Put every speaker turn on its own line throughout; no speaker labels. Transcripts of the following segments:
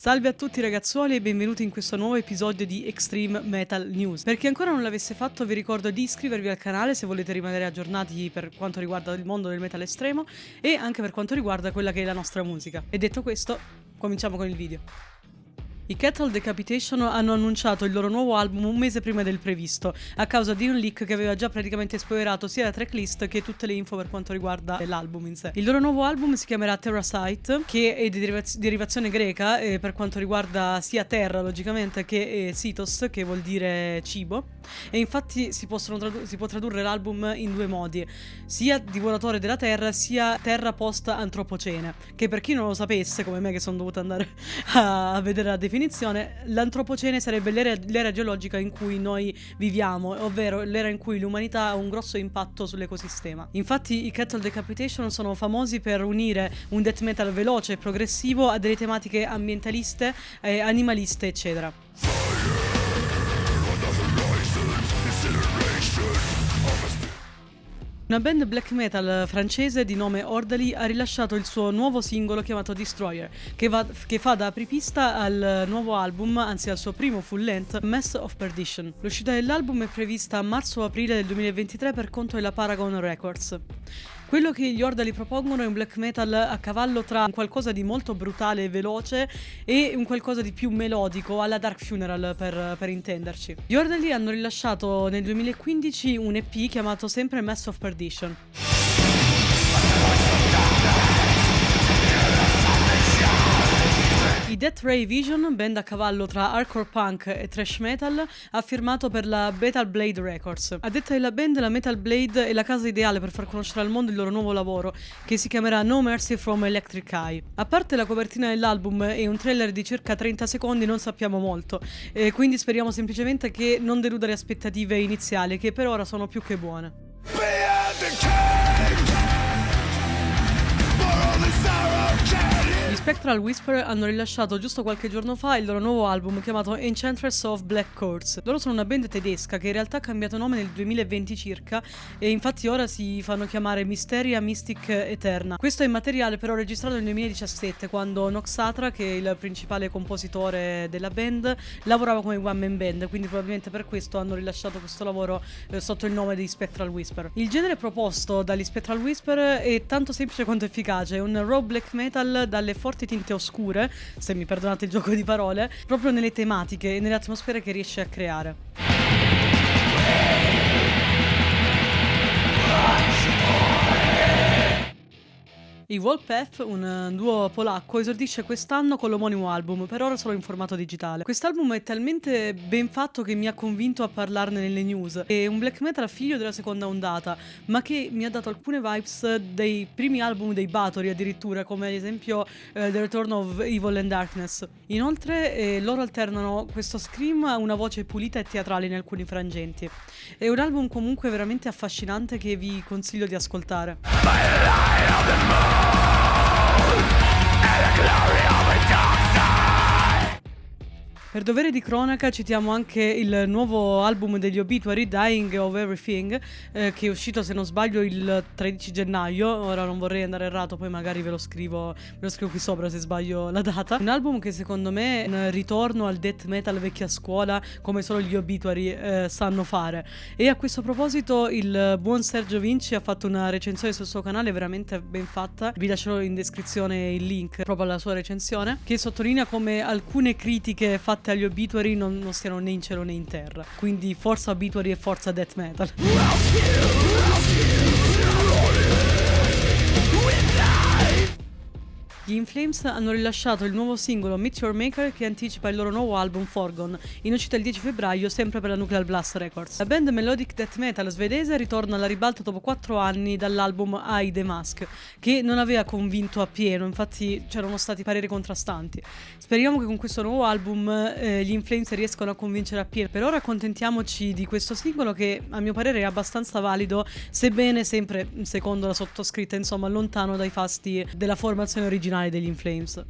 Salve a tutti ragazzuoli e benvenuti in questo nuovo episodio di Extreme Metal News. Per chi ancora non l'avesse fatto vi ricordo di iscrivervi al canale se volete rimanere aggiornati per quanto riguarda il mondo del metal estremo e anche per quanto riguarda quella che è la nostra musica. E detto questo, cominciamo con il video. I Cattle Decapitation hanno annunciato il loro nuovo album un mese prima del previsto, a causa di un leak che aveva già praticamente spoilerato sia la tracklist che tutte le info per quanto riguarda l'album in sé. Il loro nuovo album si chiamerà Terrasite, che è di derivazione greca per quanto riguarda sia terra logicamente che sitos, che vuol dire cibo, e infatti si può tradurre l'album in due modi, sia divoratore della terra sia terra post antropocene, che per chi non lo sapesse come me che sono dovuta andare a vedere la definizione, l'antropocene sarebbe l'era geologica in cui noi viviamo, ovvero l'era in cui l'umanità ha un grosso impatto sull'ecosistema. Infatti i Cattle Decapitation sono famosi per unire un death metal veloce e progressivo a delle tematiche ambientaliste, animaliste eccetera. Una band black metal francese di nome Orderly ha rilasciato il suo nuovo singolo chiamato Destroyer, che fa da apripista al nuovo album, anzi al suo primo full length, Mess of Perdition. L'uscita dell'album è prevista a marzo-aprile del 2023 per conto della Paragon Records. Quello che gli Orderly propongono è un black metal a cavallo tra un qualcosa di molto brutale e veloce e un qualcosa di più melodico, alla Dark Funeral per intenderci. Gli Orderly hanno rilasciato nel 2015 un EP chiamato sempre Mess of Perdition. I Death Ray Vision, band a cavallo tra hardcore punk e thrash metal, ha firmato per la Metal Blade Records. A detta della band, la Metal Blade è la casa ideale per far conoscere al mondo il loro nuovo lavoro, che si chiamerà No Mercy from Electric Eye. A parte la copertina dell'album e un trailer di circa 30 secondi non sappiamo molto, quindi speriamo semplicemente che non deluda le aspettative iniziali, che per ora sono più che buone. Gli Spectral Whisper hanno rilasciato giusto qualche giorno fa il loro nuovo album chiamato Enchantress of Black Chords. Loro sono una band tedesca che in realtà ha cambiato nome nel 2020 circa e infatti ora si fanno chiamare Mysteria Mystic Eterna. Questo è materiale però registrato nel 2017 quando Noxatra, che è il principale compositore della band, lavorava come one man band, quindi probabilmente per questo hanno rilasciato questo lavoro sotto il nome di Spectral Whisper. Il genere proposto dagli Spectral Whisper è tanto semplice quanto efficace, è un raw black metal dalle forti tinte oscure, se mi perdonate il gioco di parole, proprio nelle tematiche e nelle atmosfere che riesce a creare. I Wolfpath, un duo polacco, esordisce quest'anno con l'omonimo album, per ora solo in formato digitale. Quest'album è talmente ben fatto che mi ha convinto a parlarne nelle news. È un black metal figlio della seconda ondata, ma che mi ha dato alcune vibes dei primi album dei Bathory addirittura, come ad esempio The Return of Evil and Darkness. Inoltre loro alternano questo scream a una voce pulita e teatrale in alcuni frangenti. È un album comunque veramente affascinante che vi consiglio di ascoltare. Per dovere di cronaca citiamo anche il nuovo album degli Obituary, Dying of Everything, che è uscito se non sbaglio il 13 gennaio, ora non vorrei andare errato, poi magari ve lo scrivo qui sopra se sbaglio la data. Un album che secondo me è un ritorno al death metal vecchia scuola come solo gli Obituary sanno fare. E a questo proposito il buon Sergio Vinci ha fatto una recensione sul suo canale veramente ben fatta, vi lascerò in descrizione il link proprio alla sua recensione, che sottolinea come alcune critiche fatte agli Obituary non stiano né in cielo né in terra. Quindi forza Obituary e forza death metal. Gli In Flames hanno rilasciato il nuovo singolo Meteor Maker, che anticipa il loro nuovo album Forgone, in uscita il 10 febbraio sempre per la Nuclear Blast Records. La band melodic death metal svedese ritorna alla ribalta dopo 4 anni dall'album I The Mask, che non aveva convinto appieno, infatti c'erano stati pareri contrastanti. Speriamo che con questo nuovo album gli In Flames riescano a convincere appieno. Per ora accontentiamoci di questo singolo che a mio parere è abbastanza valido, sebbene sempre, secondo la sottoscritta, insomma, lontano dai fasti della formazione originale degli In Flames.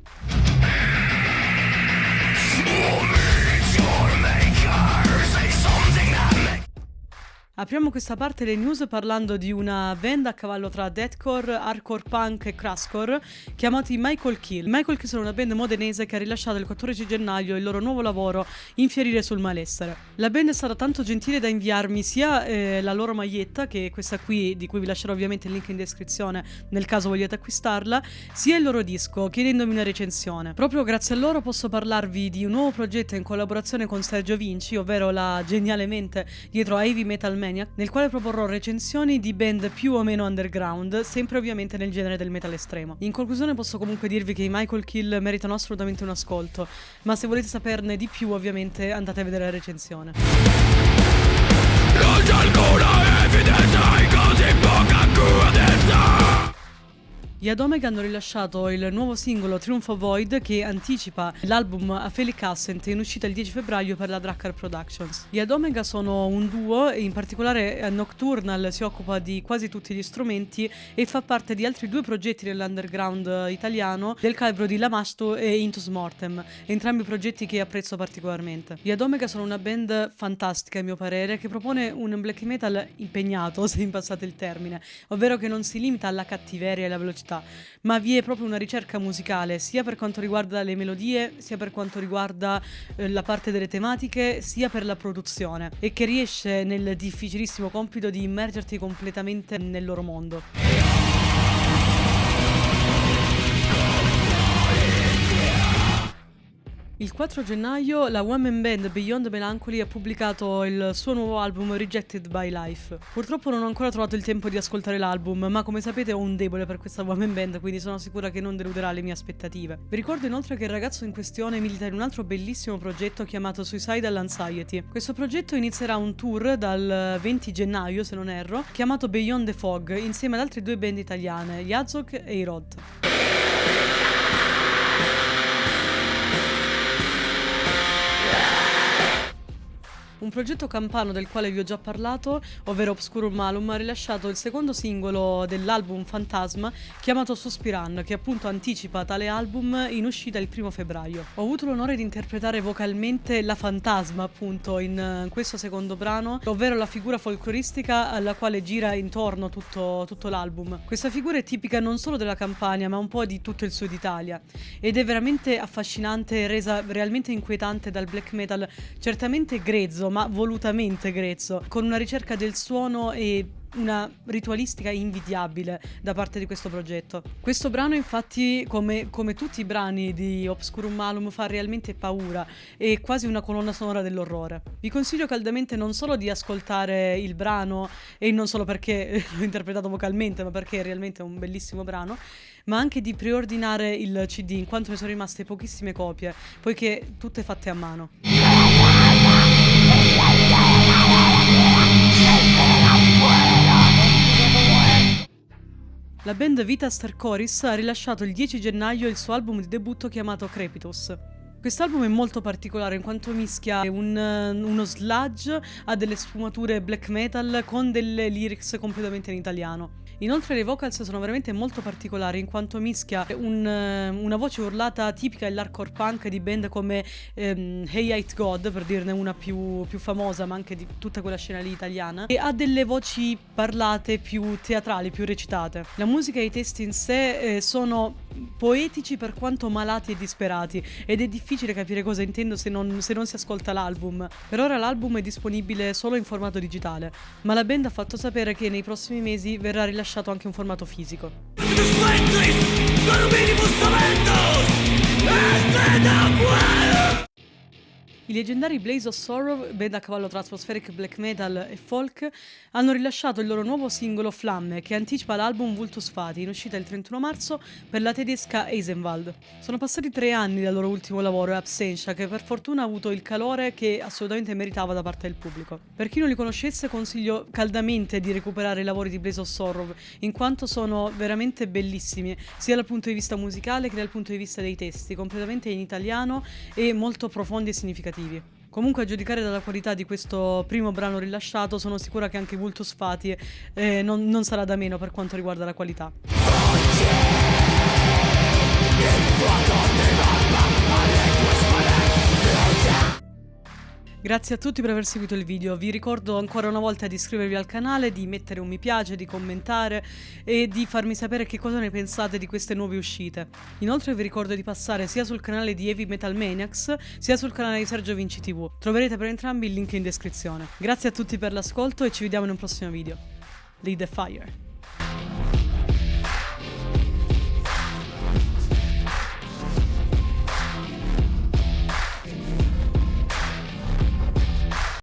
Apriamo questa parte delle news parlando di una band a cavallo tra deathcore, hardcore punk e crustcore chiamati Michael Kill. Michael Kill sono una band modenese che ha rilasciato il 14 gennaio il loro nuovo lavoro Infierire sul malessere. La band è stata tanto gentile da inviarmi sia la loro maglietta, che è questa qui, di cui vi lascerò ovviamente il link in descrizione nel caso vogliate acquistarla, sia il loro disco, chiedendomi una recensione. Proprio grazie a loro posso parlarvi di un nuovo progetto in collaborazione con Sergio Vinci, ovvero la geniale mente dietro a Heavy Metal Maniac, nel quale proporrò recensioni di band più o meno underground, sempre ovviamente nel genere del metal estremo. In conclusione posso comunque dirvi che i Michael Kill meritano assolutamente un ascolto, ma se volete saperne di più ovviamente andate a vedere la recensione. Non c'è alcuna evidenza in così poca coerenza. Gli Ad Omega hanno rilasciato il nuovo singolo Triumph Void, che anticipa l'album A Felic Ascent, in uscita il 10 febbraio per la Drakkar Productions. Gli Ad Omega sono un duo e in particolare Nocturnal si occupa di quasi tutti gli strumenti e fa parte di altri due progetti dell'underground italiano del calibro di Lamasto e Intus Mortem, entrambi progetti che apprezzo particolarmente. Gli Ad Omega sono una band fantastica a mio parere, che propone un black metal impegnato, se impassate il termine, ovvero che non si limita alla cattiveria e alla velocità, ma vi è proprio una ricerca musicale sia per quanto riguarda le melodie, sia per quanto riguarda la parte delle tematiche, sia per la produzione, e che riesce nel difficilissimo compito di immergerti completamente nel loro mondo. Il 4 gennaio la one-man band Beyond Melancholy ha pubblicato il suo nuovo album Rejected by Life. Purtroppo non ho ancora trovato il tempo di ascoltare l'album, ma come sapete ho un debole per questa one-man band, quindi sono sicura che non deluderà le mie aspettative. Vi ricordo inoltre che il ragazzo in questione milita in un altro bellissimo progetto chiamato Suicidal Anxiety. Questo progetto inizierà un tour dal 20 gennaio, se non erro, chiamato Beyond the Fog, insieme ad altre due band italiane, gli Azog e i Rod. Un progetto campano del quale vi ho già parlato, ovvero Obscurum Malum, ha rilasciato il secondo singolo dell'album Phantasma, chiamato Suspiran, che appunto anticipa tale album in uscita il 1 febbraio. Ho avuto l'onore di interpretare vocalmente la Fantasma, appunto, in questo secondo brano, ovvero la figura folcloristica alla quale gira intorno tutto l'album. Questa figura è tipica non solo della Campania, ma un po' di tutto il sud Italia, ed è veramente affascinante e resa realmente inquietante dal black metal, certamente grezzo, ma volutamente grezzo, con una ricerca del suono e una ritualistica invidiabile da parte di questo progetto. Questo brano infatti, come tutti i brani di Obscurum Malum, fa realmente paura, è quasi una colonna sonora dell'orrore. Vi consiglio caldamente non solo di ascoltare il brano, e non solo perché l'ho interpretato vocalmente, ma perché è realmente un bellissimo brano, ma anche di preordinare il CD, in quanto ne sono rimaste pochissime copie, poiché tutte fatte a mano. La band Vita Starcoris ha rilasciato il 10 gennaio il suo album di debutto chiamato Crepitus. Quest'album è molto particolare in quanto mischia uno sludge a delle sfumature black metal con delle lyrics completamente in italiano. Inoltre le vocals sono veramente molto particolari in quanto mischia una voce urlata tipica dell'hardcore punk di band come Hey Hate God, per dirne una più famosa, ma anche di tutta quella scena lì italiana, e ha delle voci parlate più teatrali, più recitate. La musica e i testi in sé sono poetici per quanto malati e disperati, ed è difficile capire cosa intendo se non si ascolta l'album. Per ora l'album è disponibile solo in formato digitale, ma la band ha fatto sapere che nei prossimi mesi verrà rilasciato anche un formato fisico. I leggendari Blaze of Sorrow, band a cavallo tra atmospheric black metal e folk, hanno rilasciato il loro nuovo singolo Flamme, che anticipa l'album Vultus Fati, in uscita il 31 marzo per la tedesca Eisenwald. Sono passati 3 anni dal loro ultimo lavoro, Absentia, che per fortuna ha avuto il calore che assolutamente meritava da parte del pubblico. Per chi non li conoscesse, consiglio caldamente di recuperare i lavori di Blaze of Sorrow, in quanto sono veramente bellissimi, sia dal punto di vista musicale che dal punto di vista dei testi, completamente in italiano e molto profondi e significativi. Comunque, a giudicare dalla qualità di questo primo brano rilasciato, sono sicura che anche Vultus Fati non sarà da meno per quanto riguarda la qualità. Grazie a tutti per aver seguito il video, vi ricordo ancora una volta di iscrivervi al canale, di mettere un mi piace, di commentare e di farmi sapere che cosa ne pensate di queste nuove uscite. Inoltre vi ricordo di passare sia sul canale di Heavy Metal Maniacs sia sul canale di Sergio Vinci TV, troverete per entrambi il link in descrizione. Grazie a tutti per l'ascolto e ci vediamo in un prossimo video. Lead the fire!